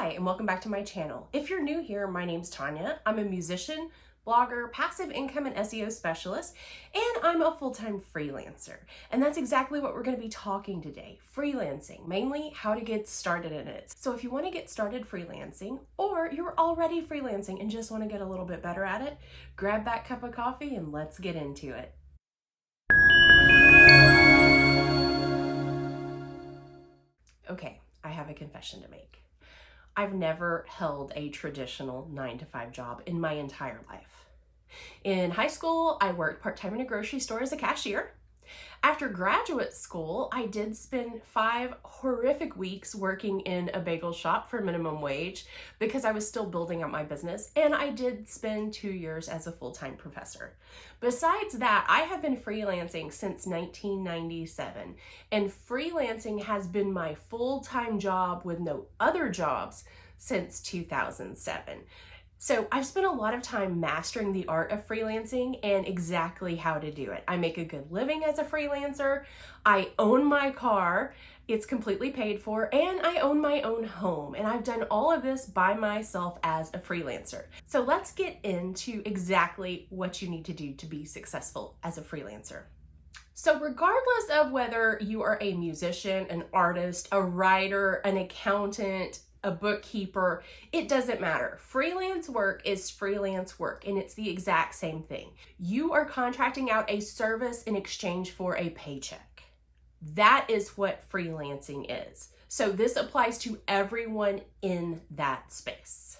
Hi, and welcome back to my channel. If you're new here, my name's Tanya. I'm a musician, blogger, passive income and SEO specialist, and I'm a full-time freelancer. And that's exactly what we're going to be talking today, freelancing, mainly how to get started in it. So if you want to get started freelancing, or you're already freelancing and just want to get a little bit better at it, grab that cup of coffee and let's get into it. Okay, I have a confession to make. I've never held a traditional 9-to-5 job in my entire life. In high school, I worked part-time in a grocery store as a cashier. After graduate school, I did spend 5 horrific weeks working in a bagel shop for minimum wage because I was still building up my business, and I did spend 2 years as a full-time professor. Besides that, I have been freelancing since 1997, and freelancing has been my full-time job with no other jobs since 2007. So I've spent a lot of time mastering the art of freelancing and exactly how to do it. I make a good living as a freelancer. I own my car. It's completely paid for, and I own my own home. And I've done all of this by myself as a freelancer. So let's get into exactly what you need to do to be successful as a freelancer. So regardless of whether you are a musician, an artist, a writer, an accountant, a bookkeeper, it doesn't matter. Freelance work is freelance work, and it's the exact same thing. You are contracting out a service in exchange for a paycheck. That is what freelancing is. So this applies to everyone in that space.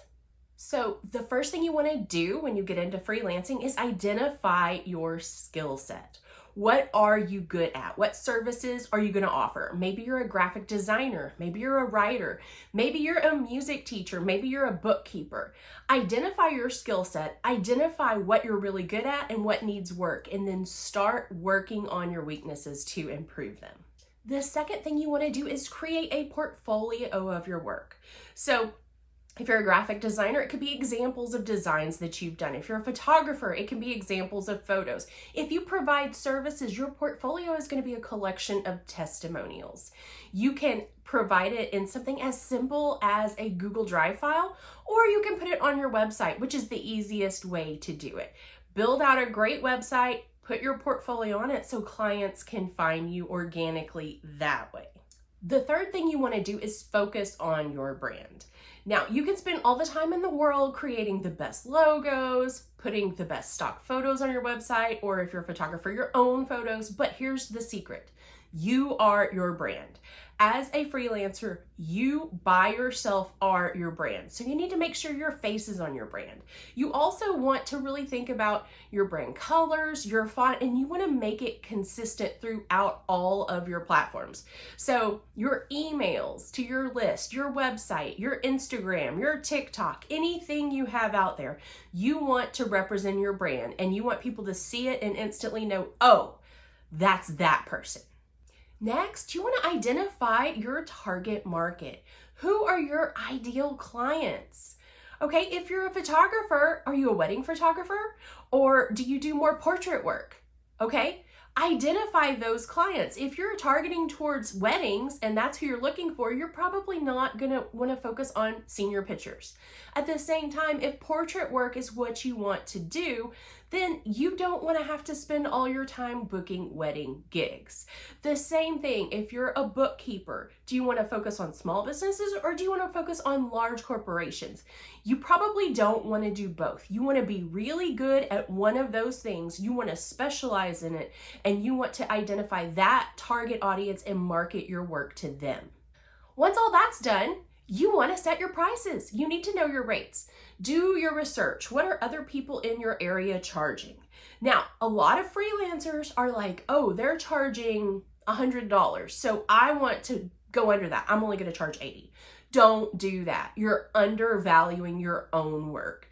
So the first thing you want to do when you get into freelancing is identify your skill set. What are you good at? What services are you going to offer? Maybe you're a graphic designer. Maybe you're a writer. Maybe you're a music teacher. Maybe you're a bookkeeper. Identify your skill set. Identify what you're really good at and what needs work, and then start working on your weaknesses to improve them. The second thing you want to do is create a portfolio of your work. So if you're a graphic designer, it could be examples of designs that you've done. If you're a photographer, it can be examples of photos. If you provide services, your portfolio is going to be a collection of testimonials. You can provide it in something as simple as a Google Drive file, or you can put it on your website, which is the easiest way to do it. Build out a great website, put your portfolio on it so clients can find you organically that way. The third thing you want to do is focus on your brand. Now, you can spend all the time in the world creating the best logos, putting the best stock photos on your website, or if you're a photographer, your own photos, but here's the secret. You are your brand. As a freelancer, you by yourself are your brand. So you need to make sure your face is on your brand. You also want to really think about your brand colors, your font, and you want to make it consistent throughout all of your platforms. So your emails to your list, your website, your Instagram, your TikTok, anything you have out there, you want to represent your brand, and you want people to see it and instantly know, oh, that's that person. Next, you want to identify your target market. Who are your ideal clients? Okay, if you're a photographer, are you a wedding photographer? Or do you do more portrait work? Okay, identify those clients. If you're targeting towards weddings and that's who you're looking for, you're probably not going to want to focus on senior pictures. At the same time, if portrait work is what you want to do, then you don't want to have to spend all your time booking wedding gigs. The same thing, if you're a bookkeeper, do you want to focus on small businesses or do you want to focus on large corporations? You probably don't want to do both. You want to be really good at one of those things. You want to specialize in it, and you want to identify that target audience and market your work to them. Once all that's done, you want to set your prices. You need to know your rates. Do your research. What are other people in your area charging? Now, a lot of freelancers are like, oh, they're charging $100. So I want to go under that. I'm only going to charge $80. Don't do that. You're undervaluing your own work.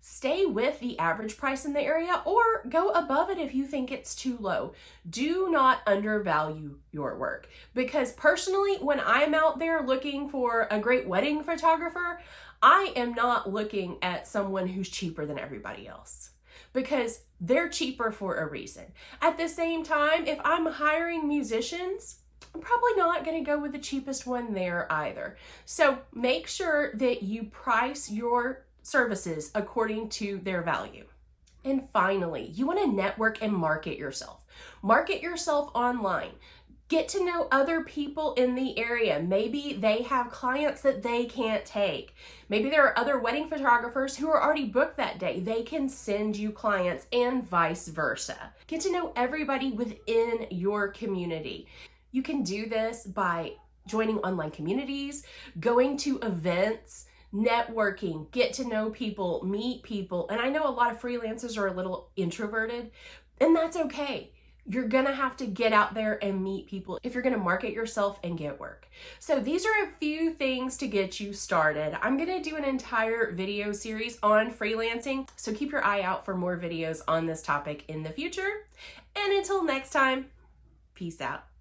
Stay with the average price in the area or go above it if you think it's too low. Do not undervalue your work, because personally, when I'm out there looking for a great wedding photographer, I am not looking at someone who's cheaper than everybody else, because they're cheaper for a reason. At the same time, if I'm hiring musicians, I'm probably not going to go with the cheapest one there either. So make sure that you price your services according to their value. And finally, you want to network and market yourself. Market yourself online. Get to know other people in the area. Maybe they have clients that they can't take. Maybe there are other wedding photographers who are already booked that day. They can send you clients and vice versa. Get to know everybody within your community. You can do this by joining online communities, going to events, networking, get to know people, meet people. And I know a lot of freelancers are a little introverted, and that's okay. You're gonna have to get out there and meet people if you're gonna market yourself and get work. So these are a few things to get you started. I'm gonna do an entire video series on freelancing, so keep your eye out for more videos on this topic in the future. And until next time, peace out.